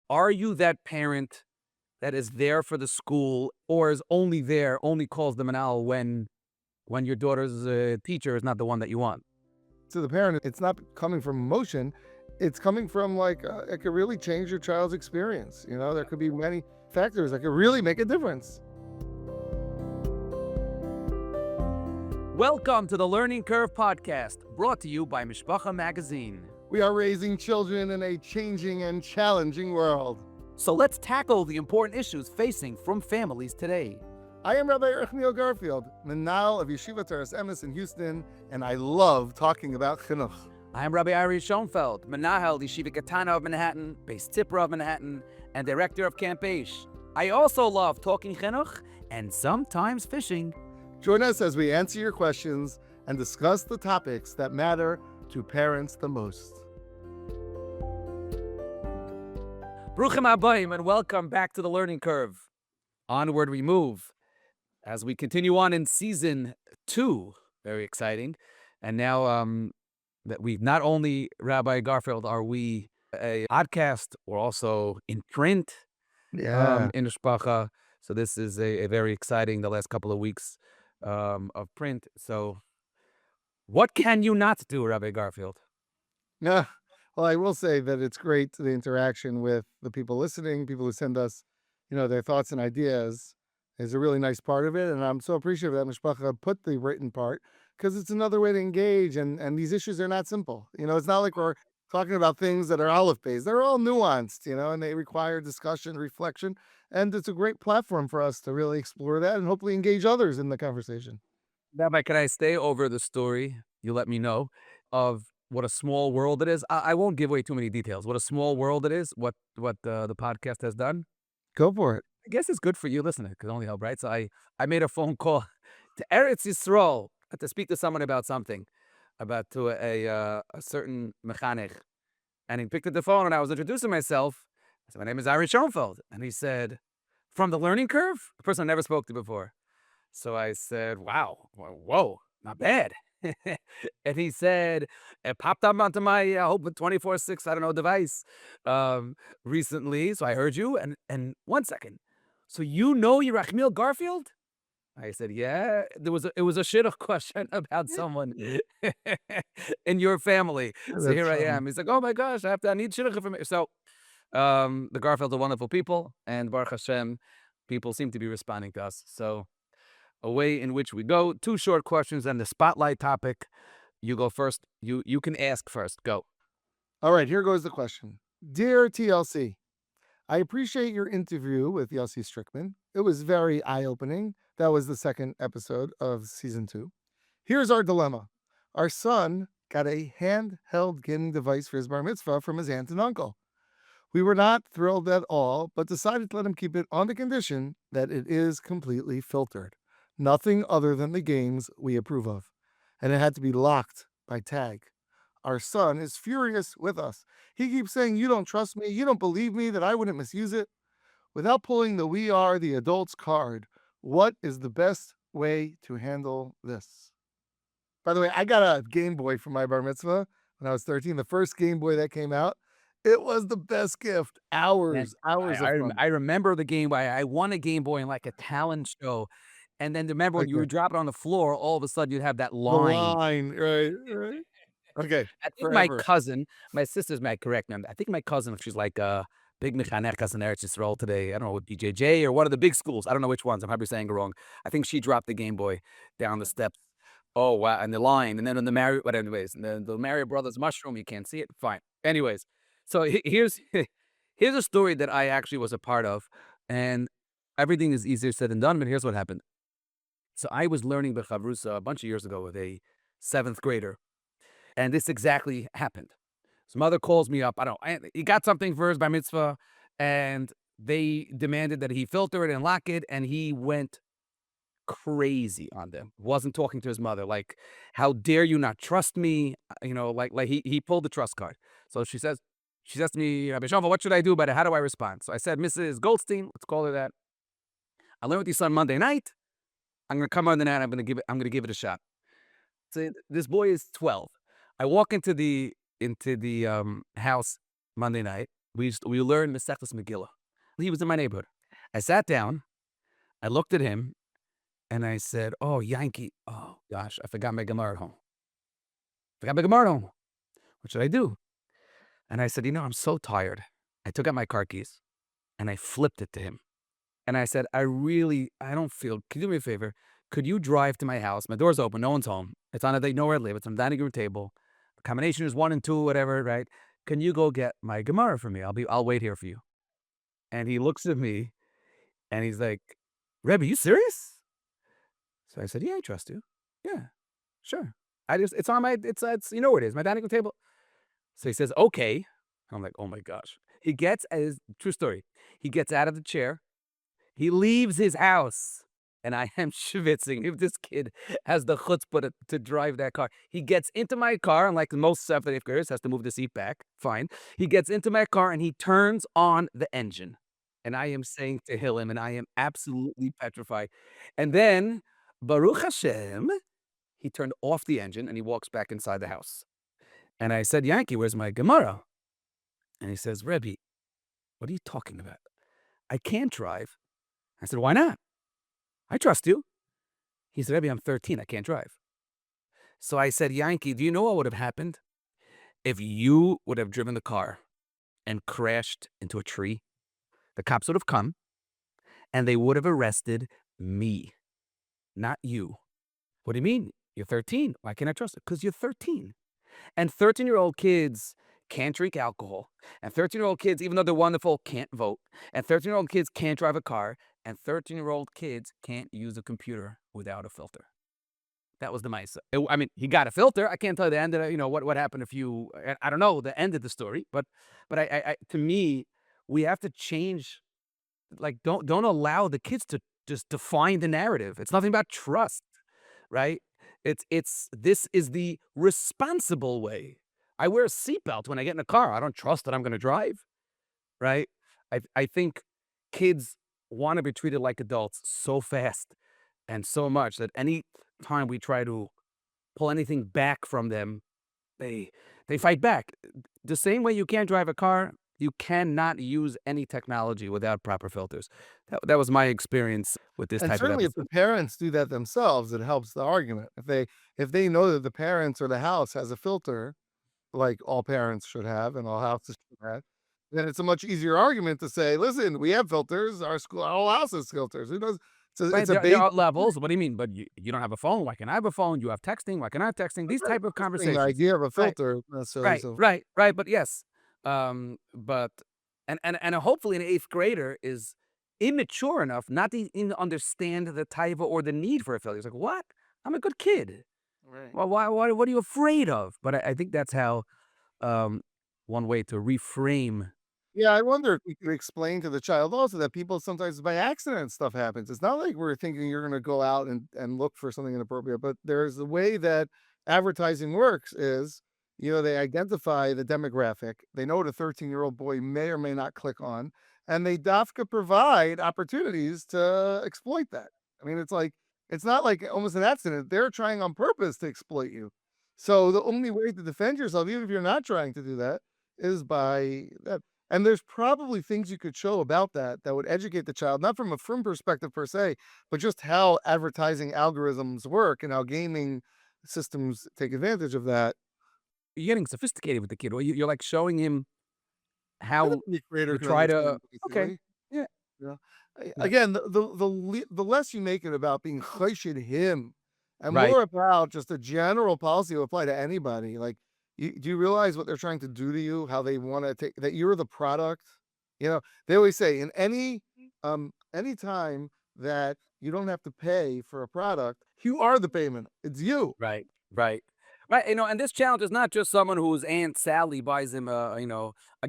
Are you that parent that is there for the school or is only there, only calls the manal when your daughter's teacher is not the one that you want? To the parent, it's not coming from emotion. It's coming from it could really change your child's experience. There could be many factors that could really make a difference. Welcome to the Learning Curve podcast, brought to you by Mishpacha magazine. We are raising children in a changing and challenging world. So let's tackle the important issues facing from families today. I am Rabbi Yossi Garfield, Menal of Yeshiva Teres Emes in Houston, and I love talking about chinuch. I am Rabbi Ari Schoenfeld, Menahel Yeshiva Katana of Manhattan, Beis Tipra of Manhattan, and Director of Camp Aish. I also love talking chinuch and sometimes fishing. Join us as we answer your questions and discuss the topics that matter to parents the most. Bruchim Habayim, and welcome back to the Learning Curve. Onward we move as we continue on in season 2. Very exciting. And now that we've not only, Rabbi Garfield, are we a podcast, we're also in print in Mishpacha. So this is a very exciting, the last couple of weeks of print. So what can you not do, Rabbi Garfield? Yeah. Well, I will say that it's great, the interaction with the people listening, people who send us, their thoughts and ideas is a really nice part of it. And I'm so appreciative that Mishpacha put the written part because it's another way to engage. And these issues are not simple. It's not like we're talking about things that are olive based. They're all nuanced, and they require discussion, reflection. And it's a great platform for us to really explore that and hopefully engage others in the conversation. Rabbi, can I stay over the story? You let me know of what a small world it is. I won't give away too many details. What a small world it is. What the podcast has done. Go for it. I guess it's good for you listening. It could only help, right? So I made a phone call to Eretz Yisrael to speak to someone about something, about to a certain mechanech, and he picked up the phone and I was introducing myself. I said, my name is Ari Schoenfeld. And he said, from the Learning Curve? A person I never spoke to before. So I said, wow, whoa, not bad. And he said, it popped up onto my Open 24/6, I don't know, device recently. So I heard you. And 1 second. So you know Yerachmiel Garfield? I said, yeah. It was a shidduch question about someone in your family. So here I am. He's like, oh my gosh, I need shidduch information. So the Garfields are wonderful people, and Baruch Hashem, people seem to be responding to us. So a way in which we go. 2 short questions and the spotlight topic. You go first. You can ask first. Go. All right, here goes the question. Dear TLC, I appreciate your interview with Yossi Strickman. It was very eye-opening. That was the second episode of season 2. Here's our dilemma. Our son got a handheld gaming device for his bar mitzvah from his aunt and uncle. We were not thrilled at all, but decided to let him keep it on the condition that it is completely filtered. Nothing other than the games we approve of. And it had to be locked by tag. Our son is furious with us. He keeps saying, you don't trust me. You don't believe me that I wouldn't misuse it. Without pulling the we are the adults card, what is the best way to handle this? By the way, I got a Game Boy for my bar mitzvah when I was 13. The first Game Boy that came out. It was the best gift. Hours of fun. I remember the Game Boy. I won a Game Boy in like a talent show. And then remember when you would drop it on the floor, all of a sudden you'd have that line. Right. Okay. I think my cousin, my sister's might correct me. I think my cousin, she's like a big mechanech in Eretz Yisrael today. I don't know, with BJJ or one of the big schools. I don't know which ones. I'm probably saying it wrong. I think she dropped the Game Boy down the steps. Oh, wow. And the line. And then on the Mario, but anyways, the Mario Brothers mushroom, you can't see it. Fine. Anyways, so here's a story that I actually was a part of. And everything is easier said than done, but here's what happened. So I was learning B'chavrusa a bunch of years ago with a 7th grader. And this exactly happened. His mother calls me up. I don't know. He got something for his bar mitzvah, and they demanded that he filter it and lock it, and he went crazy on them. Wasn't talking to his mother. Like, how dare you not trust me? Like he pulled the trust card. So she says to me, Rabbi Shova, what should I do about it? How do I respond? So I said, Mrs. Goldstein, let's call her that. I learned with your son Monday night. I'm going to come Monday night. I'm going to give it a shot. So this boy is 12. I walk into the house Monday night. we learned Masechtas Megillah. He was in my neighborhood. I sat down, I looked at him, and I said, "Oh, Yankee, oh gosh, I forgot my Gemara at home. Forgot my Gemara at home. What should I do?" And I said, I'm so tired. I took out my car keys and I flipped it to him. And I said, I don't feel, can you do me a favor? Could you drive to my house? My door's open, no one's home. It's on they know where I live. It's on the dining room table. The combination is 1 and 2, whatever, right? Can you go get my Gemara for me? I'll wait here for you. And he looks at me and he's like, Rebbe, you serious? So I said, yeah, I trust you. Yeah, sure. It's on my, it's you know where it is, my dining room table. So he says, okay. I'm like, oh my gosh. True story. He gets out of the chair. He leaves his house. And I am schwitzing. If this kid has the chutzpah to drive that car. He gets into my car, and like most 7th and 8th graders, has to move the seat back. Fine. He gets into my car, and he turns on the engine. And I am saying to him, and I am absolutely petrified. And then, Baruch Hashem, he turned off the engine, and he walks back inside the house. And I said, Yankee, where's my Gemara? And he says, Rebbe, what are you talking about? I can't drive. I said, why not? I trust you. He said, Rebbe, I'm 13. I can't drive. So I said, Yankee, do you know what would have happened if you would have driven the car and crashed into a tree? The cops would have come and they would have arrested me, not you. What do you mean? You're 13. Why can't I trust it? Because you're 13. And 13-year-old kids can't drink alcohol. And 13-year-old kids, even though they're wonderful, can't vote. And 13-year-old kids can't drive a car. And 13-year-old kids can't use a computer without a filter. That was the mice. I mean, he got a filter. I can't tell you the end of it, what happened if you, I don't know the end of the story. But I to me, we have to change, like, don't allow the kids to just define the narrative. It's nothing about trust, right? This is the responsible way. I wear a seatbelt when I get in a car. I don't trust that I'm going to drive, right? I think kids want to be treated like adults so fast and so much that any time we try to pull anything back from them, they fight back. The same way you can't drive a car, you cannot use any technology without proper filters. That was my experience with this And type of certainly if the episode. parents do that themselves, it helps the argument. If they know that the parents or the house has a filter, like all parents should have and all houses should have, then it's a much easier argument to say, listen, we have filters, our whole house has filters. Who knows? Right, It's a there basic are levels. What do you mean? But you don't have a phone. Why can I have a phone? You have texting. Why can I have texting? These type of the conversations. idea of a Right, filter necessarily. right, So right. But yes, but hopefully an 8th grader is immature enough not to even understand the taiva or the need for a filter. He's like, what? I'm a good kid. right. Well, why? What are you afraid of? But I think that's how one way to reframe. Yeah, I wonder if we could explain to the child also that people sometimes by accident stuff happens. It's not like we're thinking you're going to go out and look for something inappropriate, but there's the way that advertising works is, they identify the demographic. They know what a 13-year-old boy may or may not click on, and they dafka provide opportunities to exploit that. I mean, it's not like almost an accident. They're trying on purpose to exploit you. So the only way to defend yourself, even if you're not trying to do that, is by that. And there's probably things you could show about that would educate the child, not from a frum perspective per se, but just how advertising algorithms work and how gaming systems take advantage of that. You're getting sophisticated with the kid. Or you're like showing him And how the creator you can try to. understand Okay, basically. yeah, Yeah. yeah, Again, the less you make it about being choshed him, and right. more about just a general policy to apply to anybody. Like, do you realize what they're trying to do to you? How they want to take that you're the product. They always say in any time that you don't have to pay for a product, you are the payment. It's you. Right, right. Right, and this challenge is not just someone whose Aunt Sally buys him a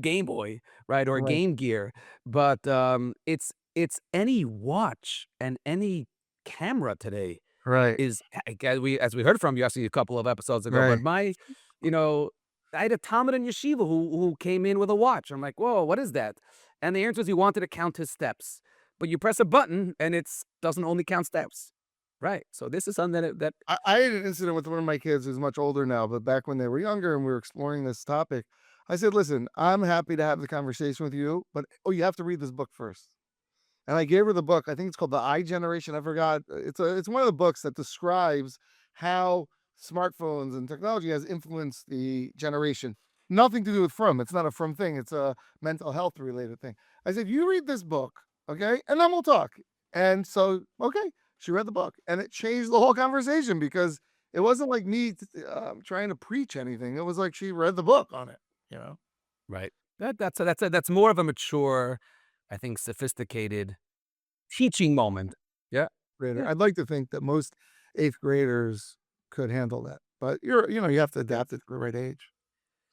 Game Boy, right, or a Right. Game Gear, but, it's any watch and any camera today Right. is as we heard from you actually a couple of episodes ago, but Right. you know, I had a Talmud in yeshiva who came in with a watch. I'm like, "Whoa, what is that?" And the answer is he wanted to count his steps, but you press a button and it's doesn't only count steps. Right, so this is something that I had an incident with one of my kids who's much older now, but back when they were younger and we were exploring this topic, I said, listen, I'm happy to have the conversation with you, but you have to read this book first. And I gave her the book. I think it's called The I Generation. I forgot. It's one of the books that describes how smartphones and technology has influenced the generation. Nothing to do with from. It's not a from thing. It's a mental health related thing. I said, you read this book, okay, and then we'll talk. And so, okay, she read the book, and it changed the whole conversation because it wasn't like me trying to preach anything. It was like she read the book on it. You know. Right. That's more of a mature, I think, sophisticated teaching moment. Yeah. Grader. Yeah. I'd like to think that most eighth graders could handle that, but you have to adapt it to the right age.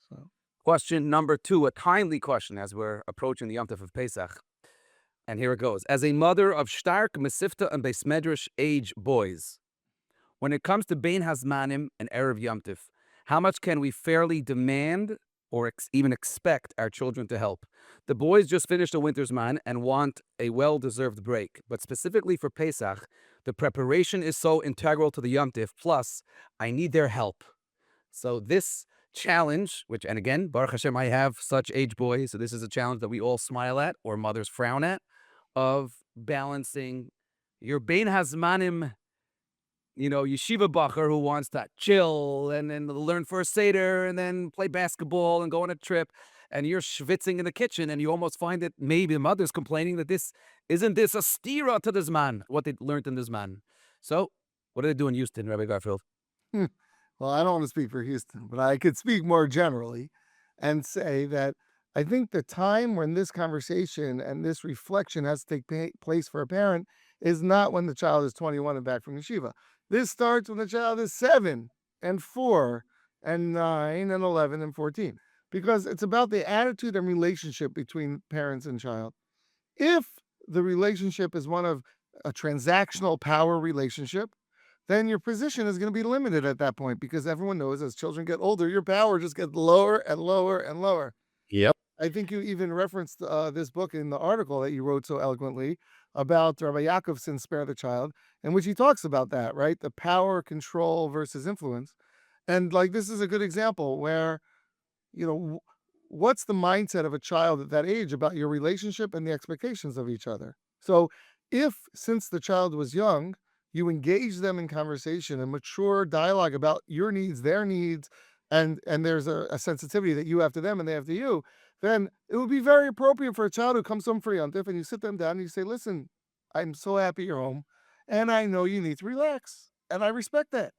So Question number 2, a timely question as we're approaching the Yom Tov of Pesach. And here it goes. As a mother of Stark, Mesivta, and Beis Medrash age boys, when it comes to Bein Hazmanim and Erev Yom Tov, how much can we fairly demand or even expect our children to help? The boys just finished a winter's man and want a well-deserved break. But specifically for Pesach, the preparation is so integral to the Yom Tov. Plus, I need their help. So this challenge, which, and again, Baruch Hashem, I have such age boys, so this is a challenge that we all smile at or mothers frown at, of balancing your Bein Hazmanim, yeshiva bacher who wants to chill and then learn for a seder and then play basketball and go on a trip, and you're schwitzing in the kitchen, and you almost find that maybe the mother's complaining that this isn't this a stira to this man, what they learned in this man. So, what do they do in Houston, Rabbi Garfield? well, I don't want to speak for Houston, but I could speak more generally and say that I think the time when this conversation and this reflection has to take place for a parent is not when the child is 21 and back from yeshiva. This starts when the child is 7 and 4 and 9 and 11 and 14, because it's about the attitude and relationship between parents and child. If the relationship is one of a transactional power relationship, then your position is going to be limited at that point, because everyone knows as children get older, your power just gets lower and lower and lower. Yep. I think you even referenced this book in the article that you wrote so eloquently about Rabbi Yaakovson's Spare the Child, in which he talks about that, right? The power, control versus influence. And like, this is a good example where, what's the mindset of a child at that age about your relationship and the expectations of each other? So if, since the child was young, you engage them in conversation and mature dialogue about your needs, their needs, and there's a sensitivity that you have to them and they have to you, then it would be very appropriate for a child who comes home for Yom Tov and you sit them down and you say, listen, I'm so happy you're home and I know you need to relax and I respect that.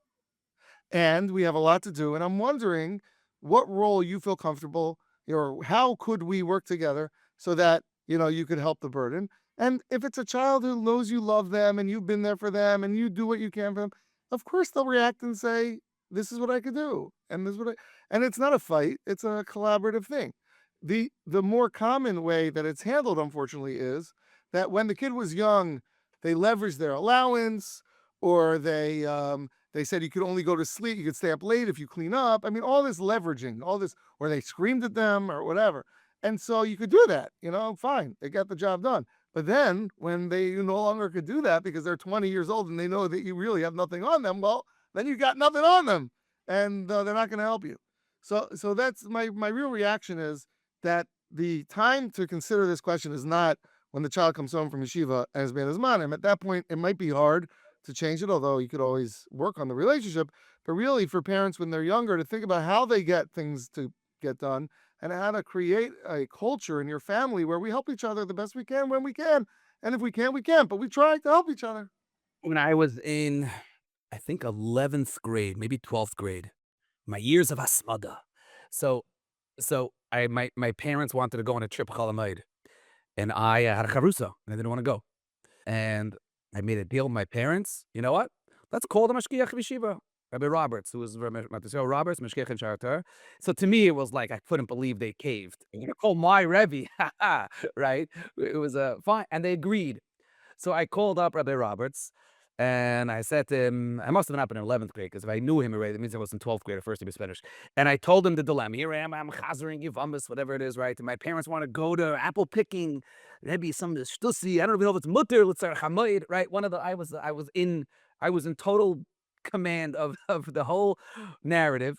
And we have a lot to do. And I'm wondering what role you feel comfortable, or how could we work together so that, you could help the burden. And if it's a child who knows you love them and you've been there for them and you do what you can for them, of course they'll react and say, this is what I could do. And this is what and it's not a fight, it's a collaborative thing. The more common way that it's handled, unfortunately, is that when the kid was young, they leveraged their allowance, or they said you could only go to sleep, you could stay up late if you clean up. I mean, all this leveraging, all this, or they screamed at them or whatever. And so you could do that, fine, they got the job done. But then when they no longer could do that because they're 20 years old and they know that you really have nothing on them, well, then you got nothing on them, and they're not going to help you. So that's my real reaction is that the time to consider this question is not when the child comes home from yeshiva and has been his manim. At that point, it might be hard to change it, although you could always work on the relationship. But really, for parents when they're younger, to think about how they get things to get done and how to create a culture in your family where we help each other the best we can when we can. And if we can't, we can't, but we try to help each other. When I was in, I think, 11th grade, maybe 12th grade, my years of asmada. So my parents wanted to go on a trip Chalamayid, and I had a charusa, and I didn't want to go. And I made a deal with my parents. You know what? Let's call the mashgiach yeshiva, Rabbi Roberts, who was Rabbi Roberts, mashgiach in Sharatar. So to me, it was like I couldn't believe they caved. I'm gonna call my Rebbe, right? It was fine, and they agreed. So I called up Rabbi Roberts, and I said to him, I must have happened in 11th grade, because if I knew him already, that means I was in 12th grade, or first year Spanish. And I told him the dilemma. Here I am, I'm chazering Yivamis, whatever it is, right? And my parents want to go to apple picking, maybe some shtussi, I don't even know if it's mutter, let's say chamoid, right? I was in total command of the whole narrative.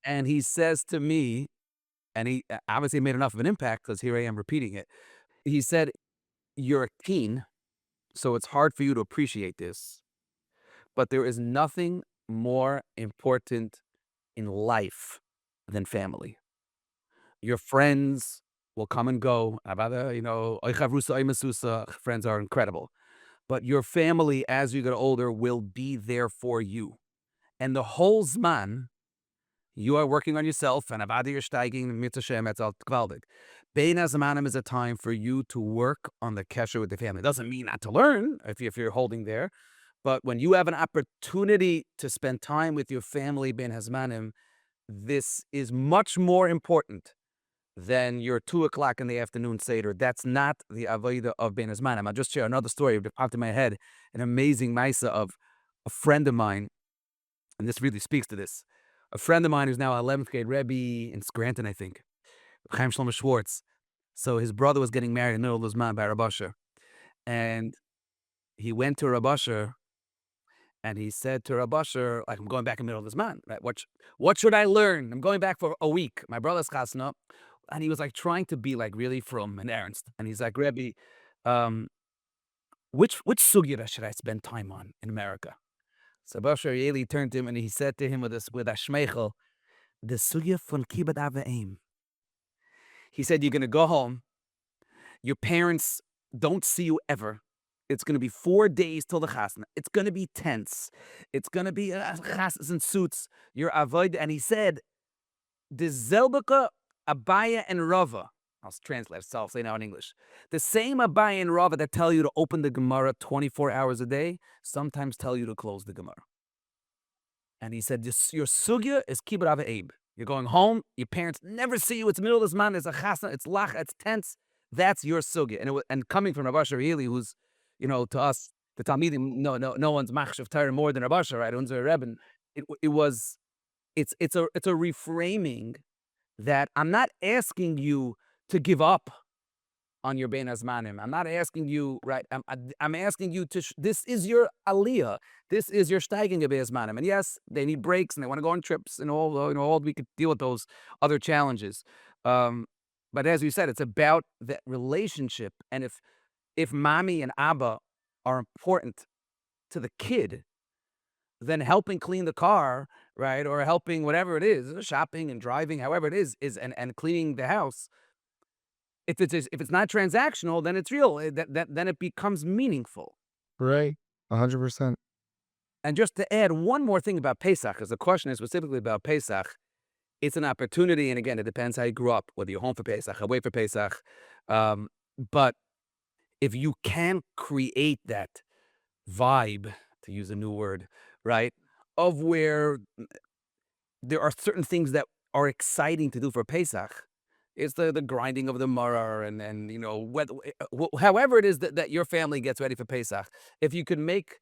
And he says to me, and he obviously made enough of an impact because here I am repeating it. He said, "You're a teen, so it's hard for you to appreciate this, but there is nothing more important in life than family. Your friends will come and go. Friends are incredible. But your family, as you get older, will be there for you. And the whole Zman, you are working on yourself, and Avada you're steiging, Mitzvah Shem, that's all gewaldig. Bein HaZmanim is a time for you to work on the kesher with the family. It doesn't mean not to learn if you're holding there, but when you have an opportunity to spend time with your family, Bein HaZmanim, this is much more important than your 2 o'clock in the afternoon Seder. That's not the Avodah of Bein HaZmanim. I'll just share another story that popped in my head, an amazing Maisa of a friend of mine, and this really speaks to this. A friend of mine who's now 11th grade Rebbe in Scranton, I think, Chaim Shlomo Schwartz. So his brother was getting married in the middle of Zman by Rabbi Asher. And he went to Rabbi Asher and he said to Rabbi Asher, like, I'm going back in the middle of Zman, right? What should I learn? I'm going back for a week. My brother's chasna. And he was like trying to be like really from and ernst. And he's like, Rebbe, which sugya should I spend time on in America? So Rabbi Eli turned to him and he said to him with a shmeichel, the sugya von kibbut avim. He said, you're going to go home. Your parents don't see you ever. It's going to be 4 days till the chasna. It's going to be tense. It's going to be chasnas and suits. You're avoid. And he said, the zelbaka Abaya and Rava. I'll translate it, so I'll say now in English. The same Abaya and Rava that tell you to open the Gemara 24 hours a day, sometimes tell you to close the Gemara. And he said, your sugya is kibbut av Abe. You're going home, your parents never see you, it's middle of this man, it's a chasna, it's lach, it's tense. That's your sugya. And coming from Rabbi Asher Eli, who's, to us, the Talmidim, no one's machshav Torah more than Rabbi Asher, right? Unser Rebbe. It's a reframing that I'm not asking you to give up on your Bein HaZmanim. I'm not asking you, right? I'm asking you to, this is your aliyah. This is your steiging of Bein HaZmanim. And yes, they need breaks and they want to go on trips and all we could deal with those other challenges. But as you said, it's about that relationship. And if mommy and Abba are important to the kid, then helping clean the car, right, or helping whatever it is, shopping and driving, however it is and cleaning the house. If it's not transactional, then it's real. Then it becomes meaningful. Right, 100%. And just to add one more thing about Pesach, because the question is specifically about Pesach, it's an opportunity, and again, it depends how you grew up, whether you're home for Pesach, away for Pesach. But if you can create that vibe, to use a new word, right, of where there are certain things that are exciting to do for Pesach. It's the grinding of the maror and however it is that your family gets ready for Pesach. If you could make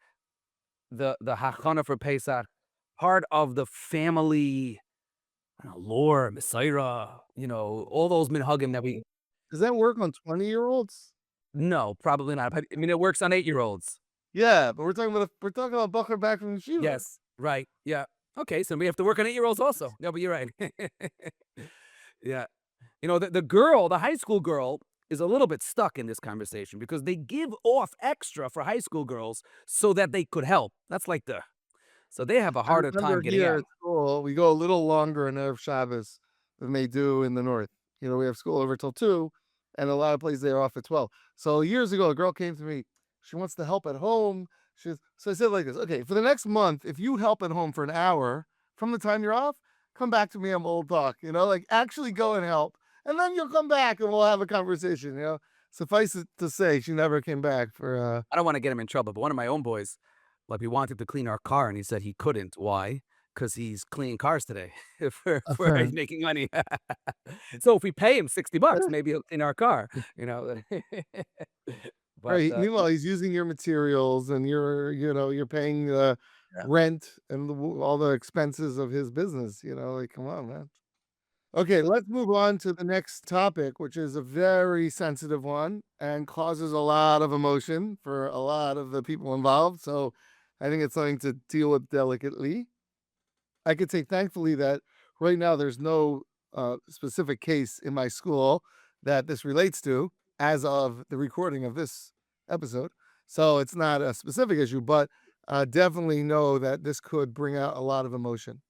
the hachana for Pesach part of the family, lore, Messiah, all those minhagim that we. Does that work on 20-year-olds? No, probably not. I mean, it works on 8-year-olds. Yeah, but we're talking about Bucher back from Yeshiva. Yes, right. Yeah. Okay, so we have to work on 8-year-olds also. No, but you're right. Yeah. The high school girl is a little bit stuck in this conversation because they give off extra for high school girls so that they could help. That's like so they have a harder time getting here out. at school, we go a little longer in Erev Shabbos than they do in the north. We have school over till 2, and a lot of places they're off at 12. So years ago, a girl came to me. She wants to help at home. So I said like this, okay, for the next month, if you help at home for an hour from the time you're off, come back to me and we'll talk, like actually go and help. And then you'll come back and we'll have a conversation, Suffice it to say, she never came back for... I don't want to get him in trouble, but one of my own boys, like, we wanted to clean our car, and he said he couldn't. Why? Because he's cleaning cars today for he's making money. So if we pay him $60, maybe he'll clean our car, But, right. Meanwhile, he's using your materials and you're paying the rent and all the expenses of his business, like, come on, man. Okay, let's move on to the next topic, which is a very sensitive one and causes a lot of emotion for a lot of the people involved. So I think it's something to deal with delicately. I could say, thankfully, that right now there's no specific case in my school that this relates to as of the recording of this episode. So it's not a specific issue, but definitely know that this could bring out a lot of emotion.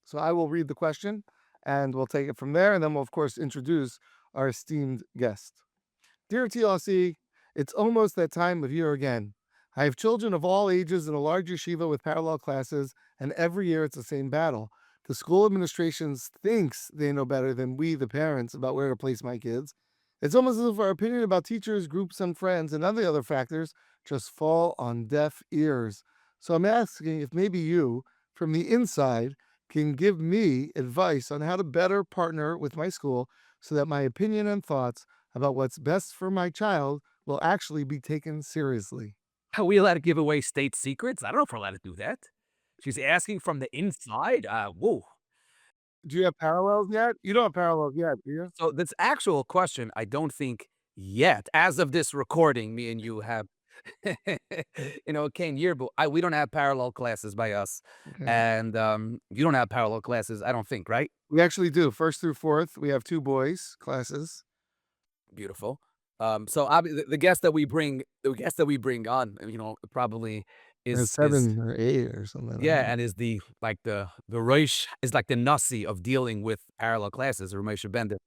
So I will read the question and we'll take it from there. And then we'll, of course, introduce our esteemed guest. Dear TLC, it's almost that time of year again. I have children of all ages in a large yeshiva with parallel classes, and every year it's the same battle. The school administrations thinks they know better than we, the parents, about where to place my kids. It's almost as if our opinion about teachers, groups, and friends, and other factors just fall on deaf ears. So I'm asking if maybe you, from the inside, can give me advice on how to better partner with my school so that my opinion and thoughts about what's best for my child will actually be taken seriously. Are we allowed to give away state secrets? I don't know if we're allowed to do that. She's asking from the inside. Whoa. Do you have parallels yet? You don't have parallels yet, do you? So this actual question, I don't think yet, as of this recording, me and you have, it came year, but we don't have parallel classes by us, Okay. and you don't have parallel classes, I don't think, right? We actually do. First through fourth, we have two boys classes. Beautiful. So the guest that we bring, on, probably is 7 or 8 or something like yeah, that. and is the Rosh is like the Nasi of dealing with parallel classes, or Moshe Bender,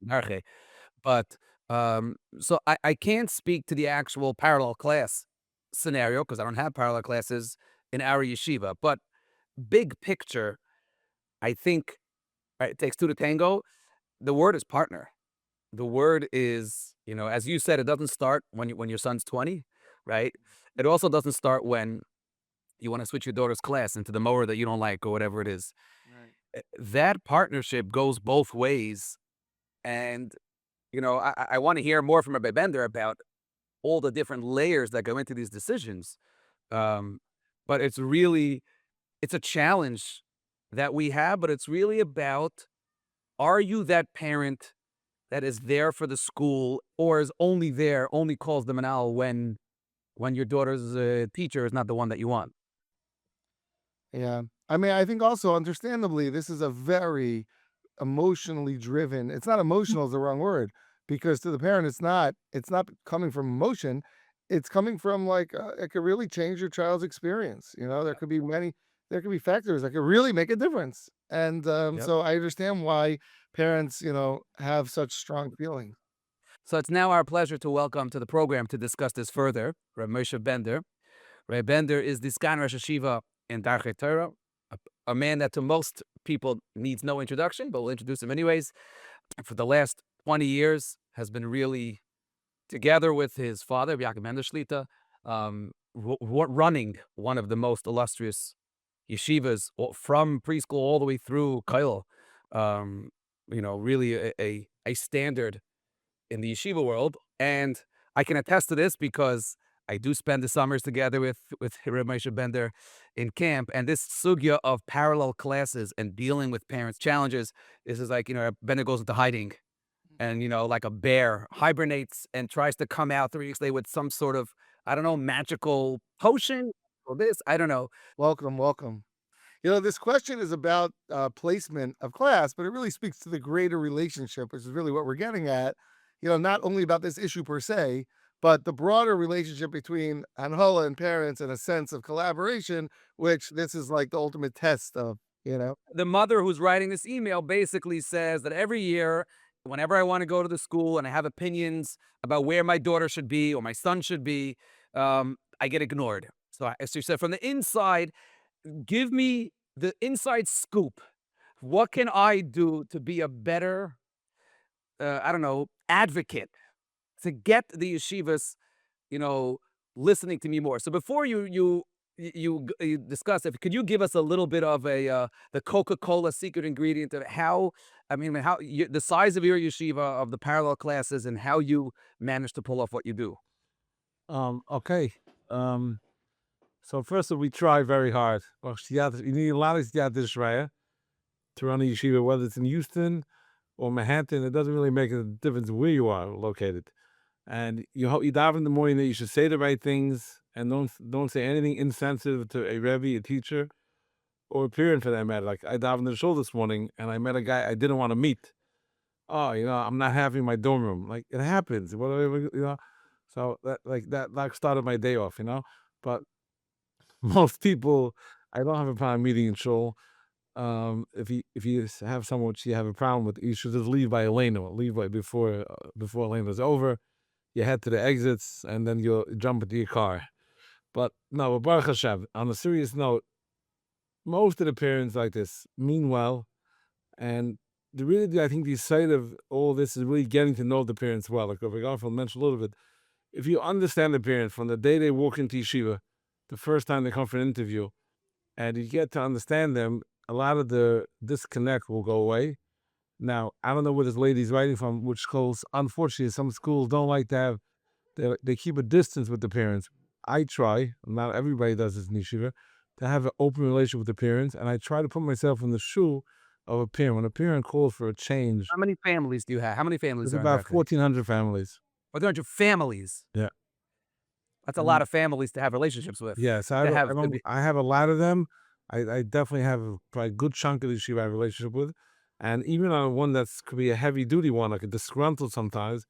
but, so I can't speak to the actual parallel class scenario because I don't have parallel classes in our yeshiva, but big picture, I think, right, it takes two to tango. The word is partner. The word is, as you said, it doesn't start when your son's 20, right? It also doesn't start when you wanna switch your daughter's class into the mower that you don't like or whatever it is. Right. That partnership goes both ways, and, I wanna hear more from Rabbi Bender about all the different layers that go into these decisions. Um, but it's a challenge that we have, but it's really about, are you that parent that is there for the school or is only there, only calls the manal when your daughter's teacher is not the one that you want? Yeah. I mean, I think also understandably, this is a very emotionally driven. It's not emotional is the wrong word because to the parent it's not coming from emotion. It's coming from like it could really change your child's experience. There could be factors that could really make a difference. And Yep. so I understand why parents, have such strong feelings. So it's now our pleasure to welcome to the program to discuss this further, Rabbi Moshe Bender. Rabbi Bender is the Sgan Rosh Hashiva in Darchei Torah, a man that to most people needs no introduction, but we'll introduce him anyways. For the last 20 years has been really together with his father, Yaakov Mender Shlita, running one of the most illustrious yeshivas from preschool all the way through Koil. Really a standard in the yeshiva world. And I can attest to this because I do spend the summers together with Rabbi Moshe Bender in camp. And this sugya of parallel classes and dealing with parents' challenges, this is like, Bender goes into hiding and, like a bear hibernates and tries to come out 3 weeks later with some sort of, I don't know, magical potion or this, I don't know. Welcome, welcome. This question is about placement of class, but it really speaks to the greater relationship, which is really what we're getting at. Not only about this issue per se, but the broader relationship between Anhola and parents and a sense of collaboration, which this is like the ultimate test of, you know? The mother who's writing this email basically says that every year, whenever I want to go to the school and I have opinions about where my daughter should be or my son should be, I get ignored. So she said, from the inside, give me the inside scoop. What can I do to be a better, I don't know, advocate to get the yeshivas, you know, listening to me more? So before you discuss it, could you give us a little bit of the Coca-Cola secret ingredient of how, the size of your yeshiva, of the parallel classes, and how you manage to pull off what you do? Okay. Um, so first of all, we try very hard. Well, you need a lot of Siyat Israel to run a yeshiva, whether it's in Houston or Manhattan. It doesn't really make a difference where you are located. And you daven in the morning that you should say the right things and don't say anything insensitive to a rebbe, a teacher, or a parent for that matter. Like I davened in the shul this morning, and I met a guy I didn't want to meet, oh, I'm not having my dorm room. Like, it happens. So that started my day off. But most people, I don't have a problem meeting in shul. If you have someone which you have a problem with, you should just leave by Elena. Leave by before Elena's over. You head to the exits, and then you'll jump into your car. But no, Baruch Hashem. On a serious note, most of the parents like this mean well, and I think the side of all this is really getting to know the parents well. Like Rabbi Garfield mentioned a little bit. If you understand the parents from the day they walk into yeshiva, the first time they come for an interview, and you get to understand them, a lot of the disconnect will go away. Now, I don't know where this lady's writing from, which schools. Unfortunately, some schools don't like to have, they keep a distance with the parents. I try, not everybody does this in yeshiva, to have an open relationship with the parents, and I try to put myself in the shoe of a parent. When a parent calls for a change, How many families do you have? How many families there's are in about Berkeley? 1,400 families. 1,400 families. Yeah. That's a lot of families to have relationships with. Yes, To have to be- I have a lot of them. I definitely have probably a good chunk of the yeshiva I have a relationship with. And even on one that's could be a heavy duty one, like a disgruntled sometimes.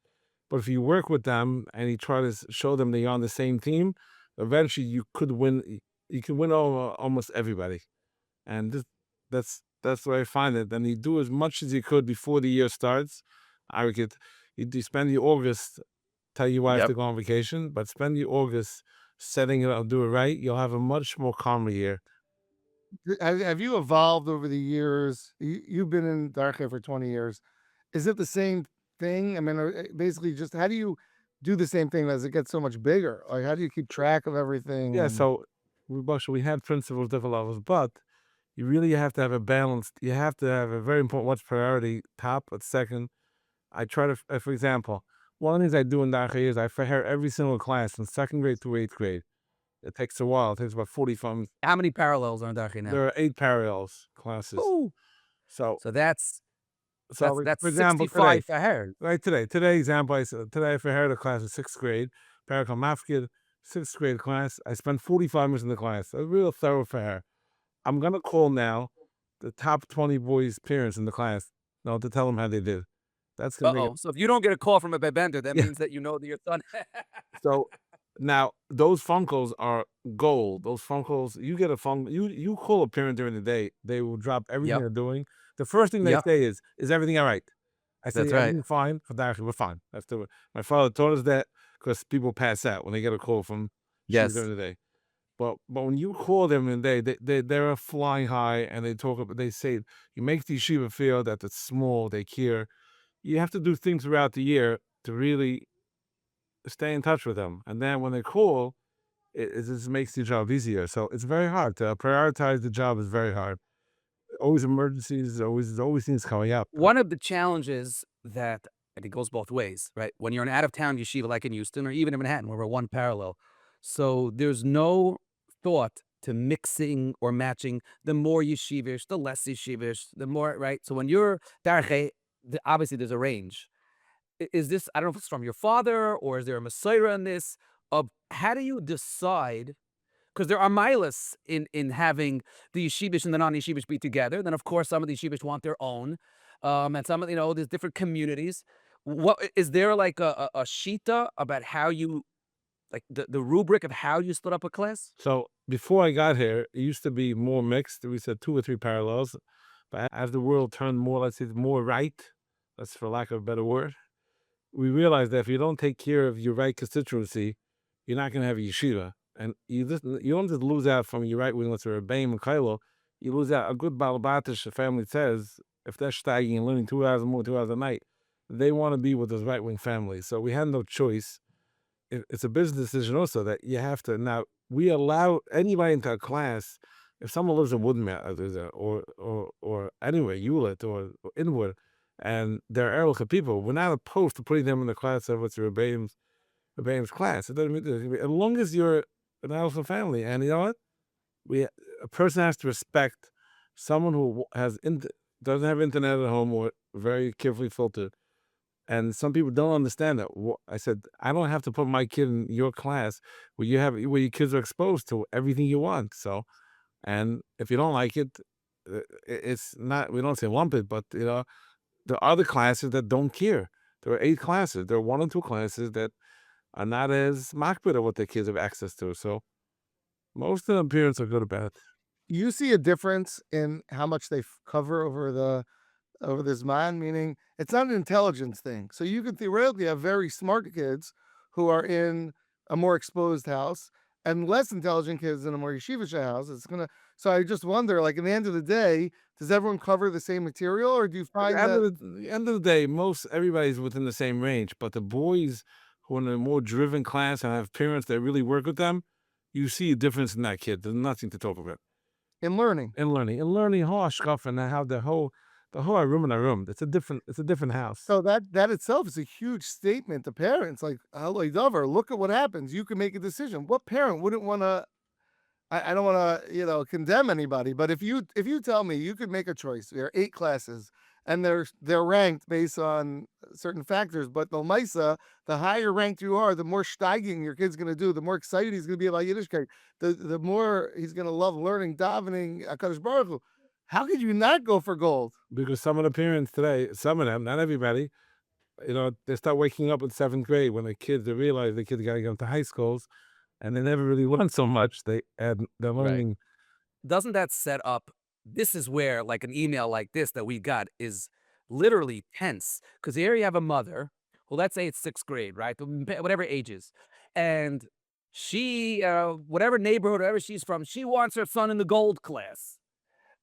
But if you work with them and you try to show them that you're on the same team, eventually you could win. You can win over almost everybody. And that's where I find it. And you do as much as you could before the year starts. I would get you spend your August, tell your wife Yep. to go on vacation, but spend your August setting it up, do it right. You'll have a much more calmer year. Have you evolved over the years? You've been in Darche for 20 years. Is it the same thing? I mean, basically, just how do you do the same thing as it gets so much bigger? Like, how do you keep track of everything? Yeah, and- so we had principles, different levels, but you really have to have a balance. You have to have a very important what's priority, top, but second. I try to, for example, one of the things I do in Dacha is I prepare every single class from second grade through eighth grade. It takes a while. It takes about 45. How many parallels are in Darchi now? There are 8 parallels classes. Ooh. So So that's like, for example, 65 for her. right today example, today I prepared a class in 6th grade, Parakal Mafkid, 6th grade class. I spent 45 minutes in the class, a real thorough affair. I'm going to call now the top 20 boys' parents in the class, to tell them how they did. That's going to make Uh-oh. So if you don't get a call from a bebender, that Yeah. means that you know that your son. So now those phone calls are gold. Those phone calls, you get a phone, you call a parent during the day, they will drop everything Yep. they're doing. The first thing they Yep. say is everything all right? I say, That's right. everything fine. We're fine. My father taught us that because people pass out when they get a call from Yes. during the day. But when you call them in the day, they're flying high and they say, you make the yeshiva feel that it's small, they care. You have to do things throughout the year to really stay in touch with them. And then when they call, it just makes the job easier. So it's very hard to prioritize the job is very hard. Always emergencies, always things coming up. One of the challenges that I think goes both ways, right? When you're an out-of-town yeshiva like in Houston or even in Manhattan, where we're one parallel, so there's no thought to mixing or matching the more yeshivish, the less yeshivish, the more, right? So when you're darche, obviously there's a range. Is this, I don't know if it's from your father or is there a Messiah in this, of how do you decide? Because there are milas in having the yeshivish and the non-yeshivish be together. Then, of course, some of the yeshivish want their own. And some of, there's different communities. What is there like a shita about how you, like the rubric of how you split up a class? So before I got here, it used to be more mixed. We said 2 or 3 parallels. But as the world turned more, let's say, more right, that's for lack of a better word, we realized that if you don't take care of your right constituency, you're not going to have a yeshiva. And you don't just lose out from your right wing, let's say, Rebbeim and Kailo. You lose out. A good Balabatish family says, if they're staggering and learning 2 hours more, 2 hours a night, they want to be with those right wing families. So we had no choice. It's a business decision also that you have to. Now, we allow anybody into a class, if someone lives in Woodmere or anywhere, Hewlett or Inwood, and they're Erlich people, we're not opposed to putting them in the class of what's Rebbeim's class. It doesn't mean, as long as you're an Erlich family, and you know what? A person has to respect someone who doesn't have internet at home or very carefully filtered. And some people don't understand that. I said, I don't have to put my kid in your class where your kids are exposed to everything you want. So, and if you don't like it, it's not. We don't say lump it, but there are other classes that don't care. There are 8 classes. There are 1 or 2 classes that are not as makbid of what their kids have access to. So most of the parents are good about it. You see a difference in how much they cover over this man, meaning it's not an intelligence thing. So you can theoretically have very smart kids who are in a more exposed house and less intelligent kids in a more yeshivish house. So I just wonder, like, in the end of the day, does everyone cover the same material, or do you At find the end that of the end of the day, everybody's within the same range, but the boys who are in a more driven class and have parents that really work with them, you see a difference in that kid. There's nothing to talk about. in learning? And learning whole hashkafa and how the whole room in a room. It's a different house. So that itself is a huge statement to parents. Like, "Hello, Dover, look at what happens. You can make a decision." What parent wouldn't want to? I don't want to, condemn anybody, but if you tell me you could make a choice, there are 8 classes, and they're ranked based on certain factors, but the Misa, the higher ranked you are, the more steiging your kid's going to do, the more excited he's going to be about Yiddishkeit, the more he's going to love learning, davening, Hakadosh Baruch Hu. How could you not go for gold? Because some of the parents today, some of them, not everybody, they start waking up in 7th grade when they realize the kids got to go to high schools, and they never really learn so much. They're learning. Doesn't that set up? This is where, like, an email like this that we got is literally tense, because here you have a mother who, let's say it's 6th grade, right? Whatever ages, and she, whatever neighborhood, wherever she's from, she wants her son in the gold class,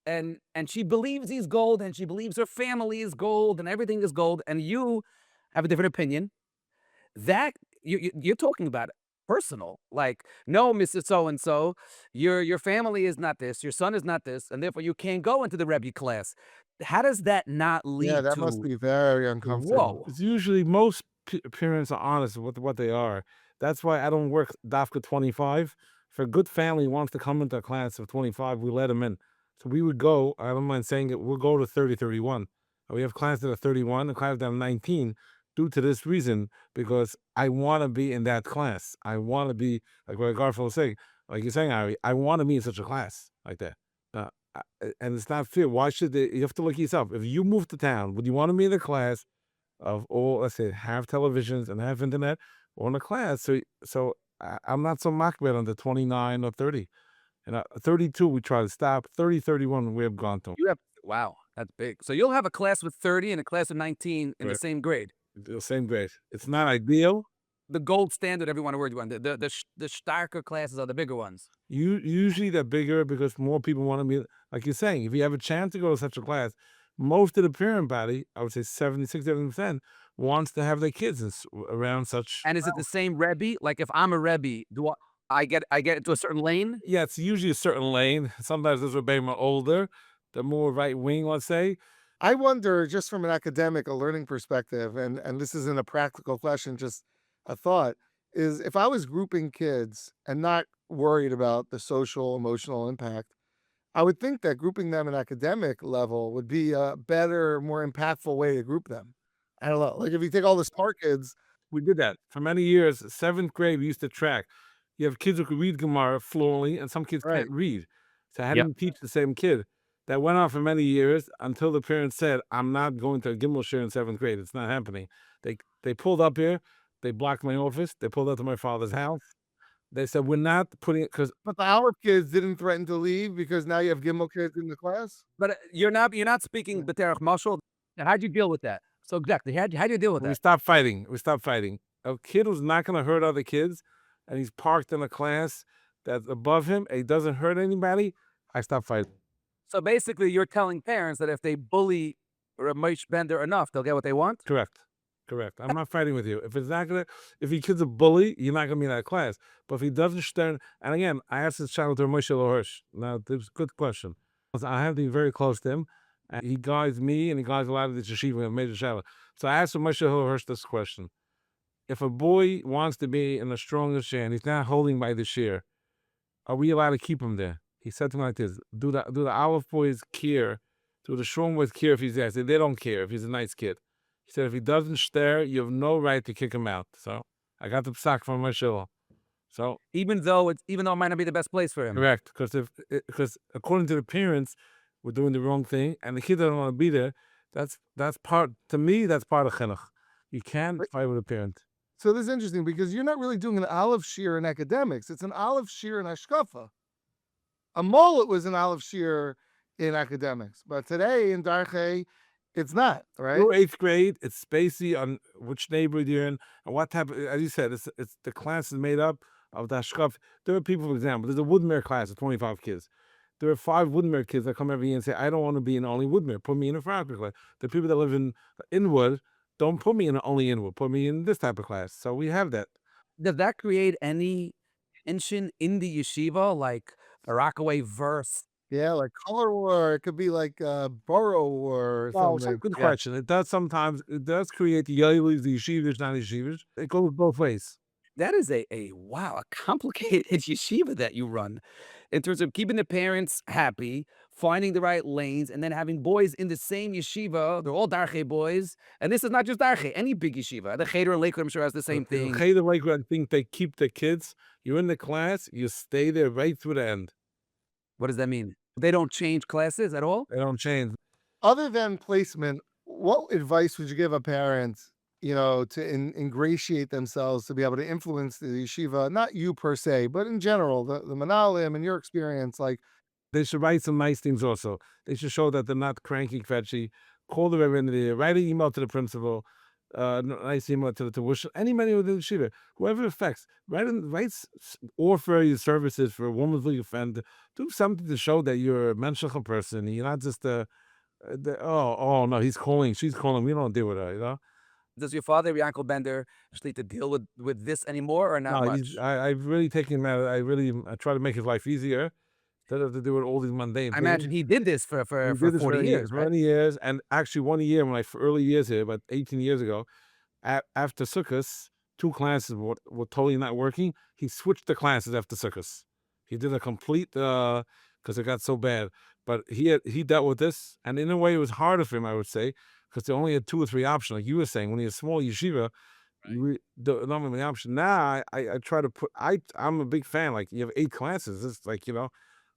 and she believes he's gold, and she believes her family is gold, and everything is gold, and you have a different opinion. That you're talking about personal, like, no, Mrs. So and so, your family is not this, your son is not this, and therefore you can't go into the Rebbe class. How does that not Yeah, lead that must to be very uncomfortable. whoa? It's usually most parents are honest with what they are. That's why I don't work Dafka 25. If a good family wants to come into a class of 25, we let them in. So we would go, I don't mind saying it, we'll go to 30, 31. We have classes that are 31 and classes that are 19 due to this reason, because I want to be in that class. I want to be, like what Garfield was saying, like you're saying, Ari, I want to be in such a class like that. And it's not fair. Why should they? You have to look at yourself. If you move to town, would you want to be in the class of all, let's say, have televisions and have internet, or in a class? So I'm not so makbid on the 29 or 30. And 32, we try to stop. 30, 31, we have gone to. You have wow, that's big. So you'll have a class with 30 and a class of 19 in the Right. same grade. The same grade. It's not ideal. The gold standard, everyone word you want. The starker classes are the bigger ones. Usually they're bigger because more people want to be, like you're saying, if you have a chance to go to such a class, most of the parent body, I would say 70% wants to have their kids around such. And is it the same Rebbe? Like, if I'm a Rebbe, do I get into a certain lane? Yeah, it's usually a certain lane. Sometimes those are maybe more older, the more right wing, let's say. I wonder, just from an academic, a learning perspective, and this isn't a practical question, just a thought, is if I was grouping kids and not worried about the social, emotional impact, I would think that grouping them in academic level would be a better, more impactful way to group them. I don't know. Like, if you take all the smart kids, We did that for many years. 7th grade, we used to track. You have kids who could read Gemara fluently, and some kids right? can't read. So how do Yep. you teach the same kid? That went on for many years until the parents said, "I'm not going to a Gimel share in 7th grade. It's not happening." They pulled up here. They blocked my office. They pulled up to my father's house. They said, "We're not putting it," because But the Aleph kids didn't threaten to leave because now you have Gimel kids in the class. But you're not speaking B'terach Mashal. And how'd you deal with that? So exactly, how'd you deal with we that? stopped fighting. We stopped fighting. A kid who's not going to hurt other kids, and he's parked in a class that's above him, and he doesn't hurt anybody, I stopped fighting. So basically, you're telling parents that if they bully Reb Moshe Bender enough, they'll get what they want? Correct. I'm not fighting with you. If your kid's a bully, you're not gonna be in that class. But if he doesn't stand, and again, I asked this child to Moshe Hirsch. Now, this is a good question. I have to be very close to him. And he guides me, and he guides a lot of the yeshiva and major shadow. So I asked Moshe Hirsch this question: if a boy wants to be in the strongest share and he's not holding by the share, are we allowed to keep him there? He said to me like this: Do the Aleph boys care? Do the strong boys care if he's there? I said, they don't care if he's a nice kid. He said, if he doesn't stare, you have no right to kick him out. So I got the psak from my shul. So Even though it might not be the best place for him. correct, because according to the parents, we're doing the wrong thing, and the kid doesn't want to be there. That's part, to me, that's part of chinuch. You can't Right. fight with a parent. So this is interesting because you're not really doing an olive shear in academics. It's an olive shear in hashkafa. A mullet was an olive shear in academics, but today in Darche, it's not, right? Through 8th grade, it's spacey on which neighborhood you're in and what type of, as you said, it's the class is made up of the hashkaf. There are people, for example, there's a Woodmere class of 25 kids. There are 5 Woodmere kids that come every year and say, I don't want to be in only Woodmere. Put me in a Franklin class. The people that live in Inwood, don't put me in only Inwood. Put me in this type of class. So we have that. Does that create any tension in the yeshiva, like a Rockaway verse? Yeah, like color war. It could be like borough war or Well, it's a something. good Yeah. question. It does sometimes, it does create the Yeshivish, the Yeshivish, not Yeshivish. It goes both ways. That is a wow, a complicated yeshiva that you run in terms of keeping the parents happy, finding the right lanes, and then having boys in the same yeshiva. They're all Darche boys. And this is not just Darche, any big yeshiva. The Cheder in Lakewood, I'm sure, has the same thing. Cheder Lakewood, I think they keep the kids. You're in the class, you stay there right through the end. What does that mean? They don't change classes at all? They don't change. Other than placement, what advice would you give a parent, to ingratiate themselves to be able to influence the yeshiva? Not you per se, but in general, the Manalim and your experience. Like, They should write some nice things also. They should show that they're not cranky, fetchy. Call the Reverend, write an email to the principal, nice email to the tuition, anybody with the yeshiva, whoever it affects. Offer your services for a woman's league offender. Do something to show that you're a menschliche person. You're not just oh no, he's calling, she's calling. We don't deal with her, Does your father, your uncle Bender, actually to deal with this anymore or not No, much? I've really taken him out. I try to make his life easier instead of to do with all these mundane I things. imagine he did this for We did this 40 years, right? 20 years, and actually 1 year when early years here, about 18 years ago, after Sukkot, 2 classes were totally not working. He switched the classes after Sukkot. He did a complete because it got so bad. But he dealt with this, and in a way, it was harder for him, I would say, because they only had 2 or 3 options, like you were saying. When you're a small yeshiva, you don't have many options. Now I try to put. I'm a big fan. Like you have 8 classes. It's like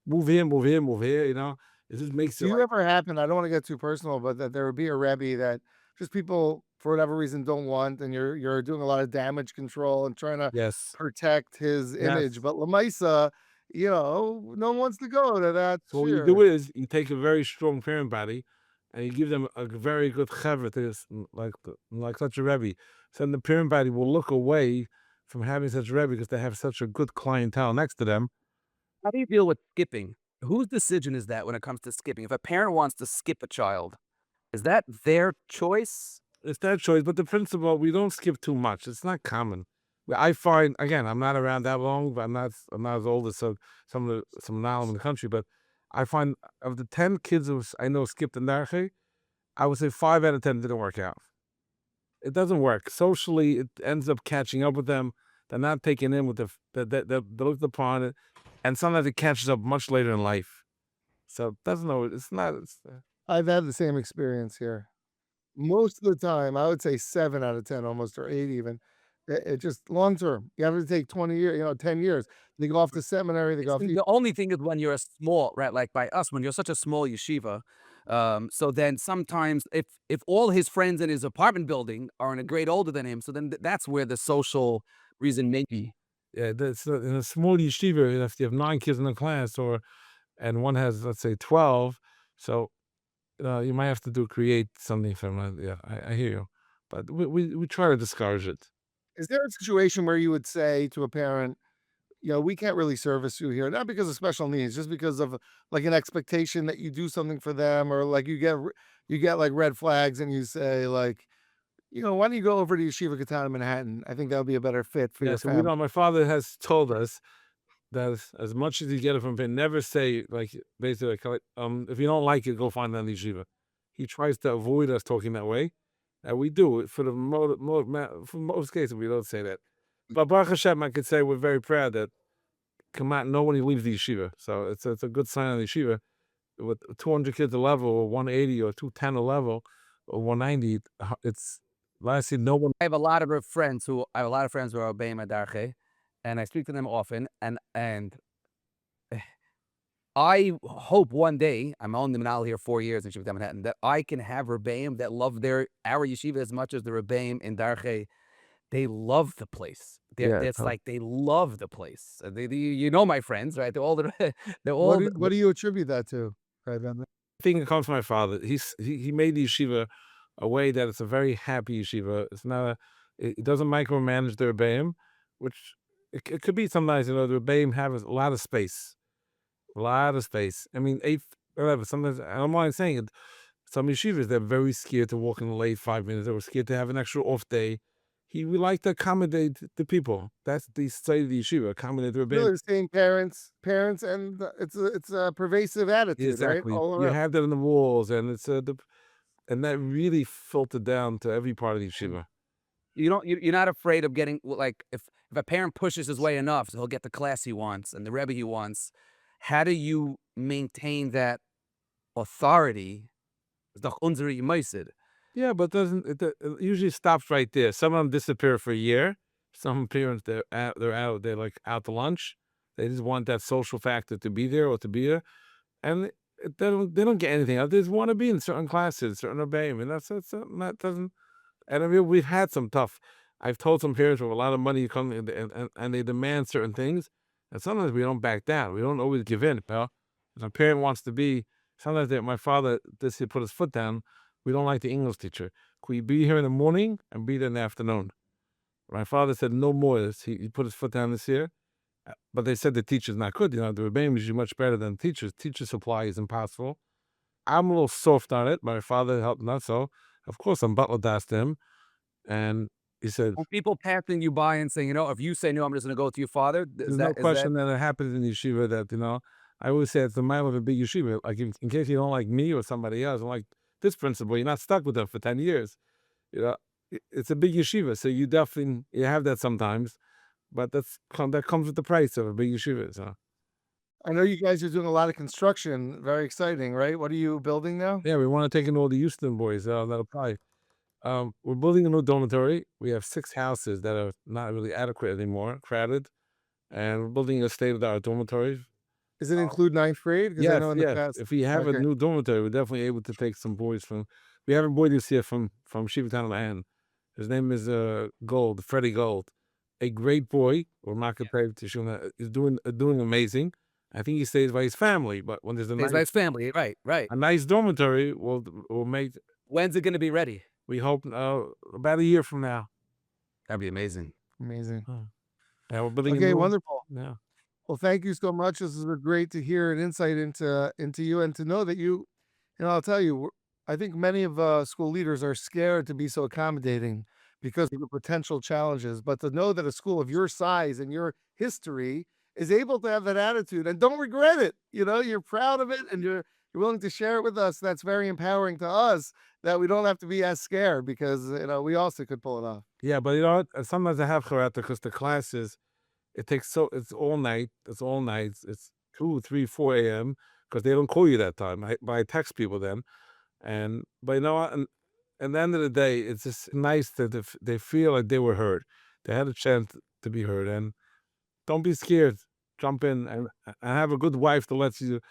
move here, move here, move here. It just makes it. do you ever happen? I don't want to get too personal, but that there would be a Rebbe that just people for whatever reason don't want, and you're doing a lot of damage control and trying to Yes. protect his image. Yes. But Lamaisa, no one wants to go to that. So what you do is you take a very strong parent body, and you give them a very good chevra, like such a rebbe. So then the parent body will look away from having such a rebbe because they have such a good clientele next to them. How do you deal with skipping? Whose decision is that when it comes to skipping? If a parent wants to skip a child, is that their choice? It's their choice, but the principle, we don't skip too much. It's not common. I find, again, I'm not around that long, but I'm not as old as some now in the country, but I find of the 10 kids I know skipped in Darche, I would say 5 out of 10 didn't work out. It doesn't work. Socially, it ends up catching up with them. They're not taken in with they looked upon it, and sometimes it catches up much later in life. So it's not. I've had the same experience here. Most of the time, I would say 7 out of 10, almost, or 8 even. It just long term. You have to take 20 years, 10 years. They go off to seminary. They go off to The only thing is when you're a small, right? Like by us, when you're such a small yeshiva, so then sometimes if all his friends in his apartment building are in a grade older than him, so then that's where the social reason may be. Yeah, that's in a small yeshiva. If you have 9 kids in the class, and one has, let's say, 12, so you might have to create something from it. Yeah, I hear you, but we try to discourage it. Is there a situation where you would say to a parent, we can't really service you here, not because of special needs, just because of like an expectation that you do something for them, or like you get like red flags, and you say like, why don't you go over to Yeshiva Katan in Manhattan? I think that would be a better fit for your So family. my father has told us that as much as you get it from him, never say like basically if you don't like it, go find another yeshiva. He tries to avoid us talking that way, and we do. For most cases, we don't say that. But Baruch Hashem, I could say we're very proud that nobody leaves the yeshiva. So it's a good sign of the yeshiva. With 200 kids a level, or 180, or 210 a level, or 190, it's last year no one. I have a lot of friends who are Obeyim Adarche, and I speak to them often, and I hope one day, I'm on the Manal here 4 years in Yeshiva Manhattan, that I can have Rebbeim that love our yeshiva as much as the Rebbeim in Darche. They love the place. Yeah. It's like they love the place. You know my friends, right? They're all they're What all do you attribute that to, Rabbi Ben? I think it comes from my father. He made the yeshiva a way that it's a very happy yeshiva. It's not it doesn't micromanage the Rebbeim, which it could be sometimes, the Rebbeim have a lot of space. A lot of space. I mean, whatever. Sometimes, I don't mind saying it, some yeshivas, they're very scared to walk in the late 5 minutes. They were scared to have an extra off day. We like to accommodate the people. That's the state of the yeshiva, accommodate the Really, Rebbeim. the same parents, and it's a pervasive attitude, Exactly. right? All You around. have that in the walls, and and that really filtered down to every part of the yeshiva. you're not afraid of getting, like, if a parent pushes his way enough, so he'll get the class he wants and the Rebbe he wants. How do you maintain that authority? It's doch unsere Yemeisid. Yeah, but it usually stops right there. Some of them disappear for a year. Some parents, they're like out to lunch. They just want that social factor to be there or to be there, and they don't get anything else. They just want to be in certain classes, certain rebbeim, and that doesn't. And I mean, we've had some tough. I've told some parents with a lot of money you come and they demand certain things, and sometimes we don't back down. We don't always give in, pal. If a parent wants to be, sometimes my father this he put his foot down. We don't like the English teacher. Could we be here in the morning and be there in the afternoon? My father said no more. He put his foot down this year. But they said the teacher's not good. The Rebbeim is much better than teachers. Teacher supply is impossible. I'm a little soft on it. My father helped not so. Of course, I'm butler asked him. And he said, When people passing you by and saying, if you say no, I'm just going to go to your father. there's no question that it happens in yeshiva that, I always say it's the mile of a big yeshiva. Like in case you don't like me or somebody else, like this principle, you're not stuck with them for 10 years. It's a big yeshiva. So you have that sometimes, but that comes with the price of a big yeshiva. So. I know you guys are doing a lot of construction. Very exciting, right? What are you building now? Yeah, we want to take in all the Houston boys. That'll probably. We're building a new dormitory. We have 6 houses that are not really adequate anymore, crowded, and we're building a state-of-the-art dormitory. Does it include 9th grade? Because I know in the Yes. past. If we have a new dormitory, we're definitely able to take some boys from. We have a boy this year from Shivitan Lahan. His name is Gold, Freddie Gold, a great boy. We're not compared to Shuna. He's doing amazing. I think he stays by his family, but when there's His nice family, right. a nice dormitory, we'll make. When's it going to be ready? We hope about a year from now. That'd be amazing. Amazing. Yeah, we're building. Okay, wonderful. Yeah. Well, thank you so much. This is great to hear an insight into you and to know that I'll tell you, I think many of school leaders are scared to be so accommodating because of the potential challenges. But to know that a school of your size and your history is able to have that attitude and don't regret it, you're proud of it and you're willing to share it with us. That's very empowering to us that we don't have to be as scared because, we also could pull it off. Yeah, but sometimes I have charata because the classes, it's all night. It's 2, 3, 4 a.m. because they don't call you that time. I text people then. But and at the end of the day, it's just nice that they feel like they were heard. They had a chance to be heard. And don't be scared. Jump in and have a good wife to let you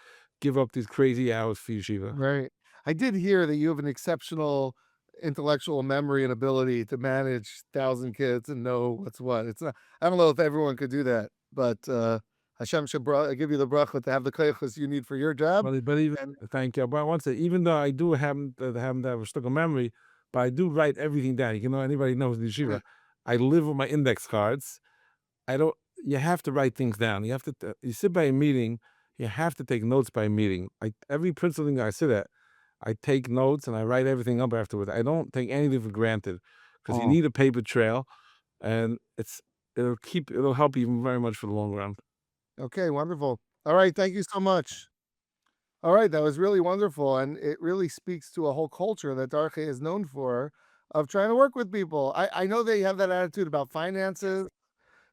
give up these crazy hours for yeshiva. Right. I did hear that you have an exceptional intellectual memory and ability to manage 1,000 kids and know what's what. It's not. I don't know if everyone could do that, but Hashem should give you the bracha to have the koyches you need for your job. But even thank you. But I want to say, even though I do happen to have a stick of memory, but I do write everything down. Anybody knows the yeshiva. I live with my index cards. You have to write things down. You have to. You sit by a meeting. You have to take notes by a meeting. Every principal thing I sit at, I take notes and I write everything up afterwards. I don't take anything for granted because you need a paper trail, and it'll help you very much for the long run. Okay, wonderful. All right, thank you so much. All right, that was really wonderful, and it really speaks to a whole culture that Darche is known for of trying to work with people. I know they have that attitude about finances.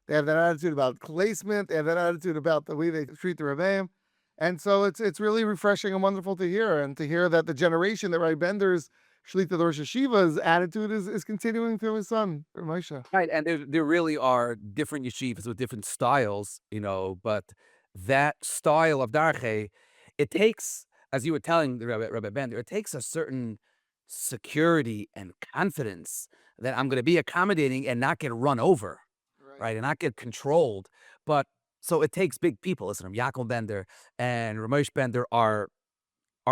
They have that attitude about placement. They have that attitude about the way they treat the Rebbeim. And so it's really refreshing and wonderful to hear, and to hear that the generation that Rabbi Bender's Shlita Rosh Yeshiva's attitude is continuing through his son, Moshe. Right, and there really are different yeshivas with different styles, but that style of darche, it takes, as you were telling the Rabbi Bender, it takes a certain security and confidence that I'm going to be accommodating and not get run over, right? And not get controlled. But so it takes big people. Listen, Yaakov Bender and Ramesh Bender are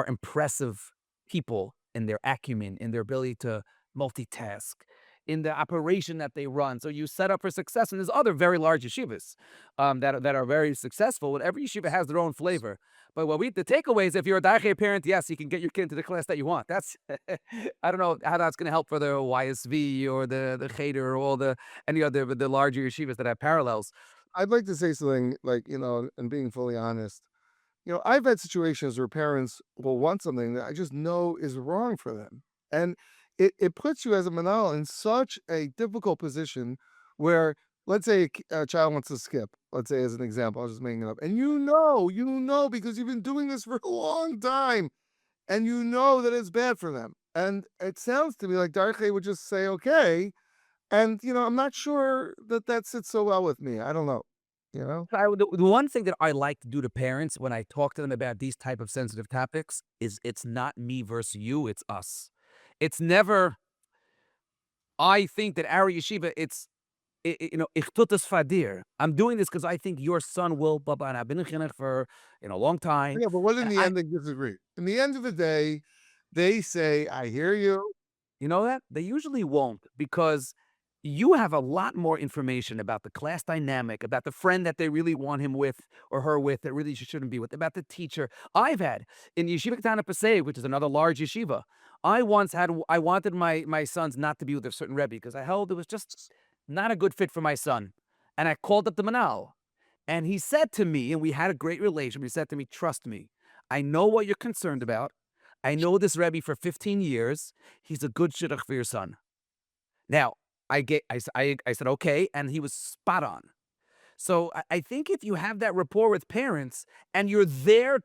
impressive people in their acumen, in their ability to multitask, in the operation that they run. So you set up for success. And there's other very large yeshivas that are very successful. And every yeshiva has their own flavor. But the takeaway is, if you're a Dache parent, yes, you can get your kid into the class that you want. That's I don't know how that's going to help for the YSV or the Cheder or any other the larger yeshivas that have parallels. I'd like to say something like, and being fully honest, I've had situations where parents will want something that I just know is wrong for them. And it puts you as a manal in such a difficult position where, let's say a child wants to skip, let's say as an example, I was just making it up. And because you've been doing this for a long time and you know that it's bad for them. And it sounds to me like Darche would just say, okay. And, I'm not sure that sits so well with me. I don't know. The one thing that I like to do to parents when I talk to them about these type of sensitive topics is, it's not me versus you, it's us. It's never, I think that our yeshiva, ich tut es fadir. I'm doing this because I think your son will, blah, blah, and I've been in chinuch for a long time. Yeah, but what in And the end they disagree? In the end of the day, they say, I hear you. You know that? They usually won't, because you have a lot more information about the class dynamic, about the friend that they really want him with or her with that really shouldn't be with, about the teacher. I've had in Yeshiva Ketana Pasei, which is another large yeshiva, I wanted my sons not to be with a certain Rebbe because I held it was just not a good fit for my son. And I called up the Manal, and he said to me, and we had a great relationship, he said to me, trust me, I know what you're concerned about. I know this Rebbe for 15 years. He's a good shidduch for your son. Now, I said, okay, and he was spot on. So I think if you have that rapport with parents and you're there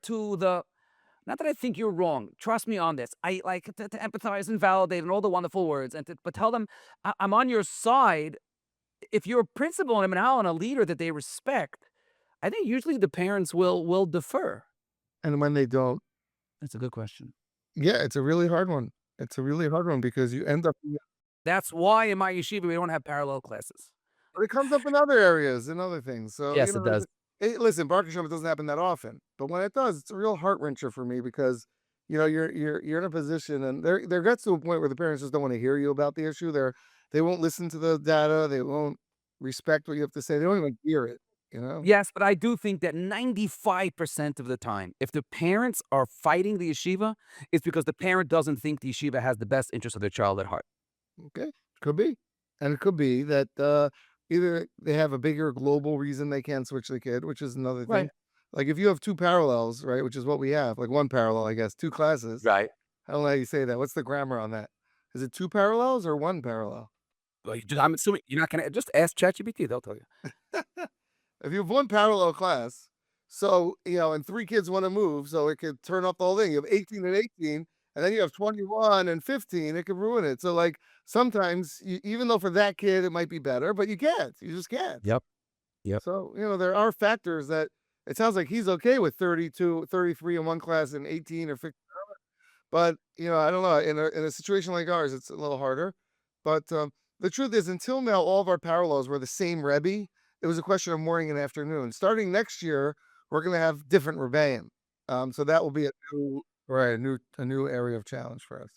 not that I think you're wrong, trust me on this. I like to empathize and validate and all the wonderful words, but tell them I'm on your side. If you're a principal and a leader that they respect, I think usually the parents will defer. And when they don't, That's a good question. yeah, it's a really hard one. It's a really hard one because you end up. That's why in my yeshiva we don't have parallel classes. But it comes up in other areas and other things. So Yes, it does. Listen, Baruch Hashem, it doesn't happen that often, but when it does, it's a real heart wrencher for me because you're in a position, and there gets to a point where the parents just don't want to hear you about the issue. They won't listen to the data. They won't respect what you have to say. They don't even hear it. Yes, but I do think that 95% of the time, if the parents are fighting the yeshiva, it's because the parent doesn't think the yeshiva has the best interest of their child at heart. Okay, could be, and it could be that either they have a bigger global reason they can't switch the kid, which is another thing. Right. Like if you have two parallels, right, which is what we have, like one parallel, I guess, two classes. Right. I don't know how you say that. What's the grammar on that? Is it two parallels or one parallel? Well, I'm assuming you're not going to just ask ChatGPT, they'll tell you. If you have one parallel class, so, and three kids want to move, so it could turn off the whole thing. You have 18 and 18, and then you have 21 and 15, it could ruin it. So, like, sometimes, even though for that kid it might be better, but you can't. You just can't. Yep. So, there are factors that it sounds like he's okay with 32, 33 in one class and 18 or 15. But, I don't know. In a situation like ours, it's a little harder. But the truth is, until now, all of our parallels were the same Rebbe. It was a question of morning and afternoon. Starting next year, we're going to have different rebbeim. So that will be a new area of challenge for us.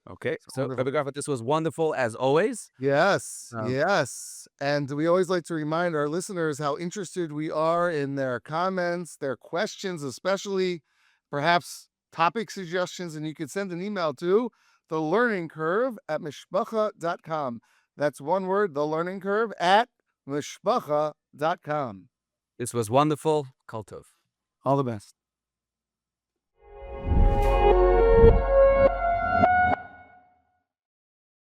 Okay. So, wonderful. Rabbi Garfield, this was wonderful as always. Yes, yes. And we always like to remind our listeners how interested we are in their comments, their questions, especially perhaps topic suggestions. And you can send an email to thelearningcurve@mishpacha.com. That's one word, thelearningcurve@mishpacha.com. This was wonderful. Kol Tov. All the best.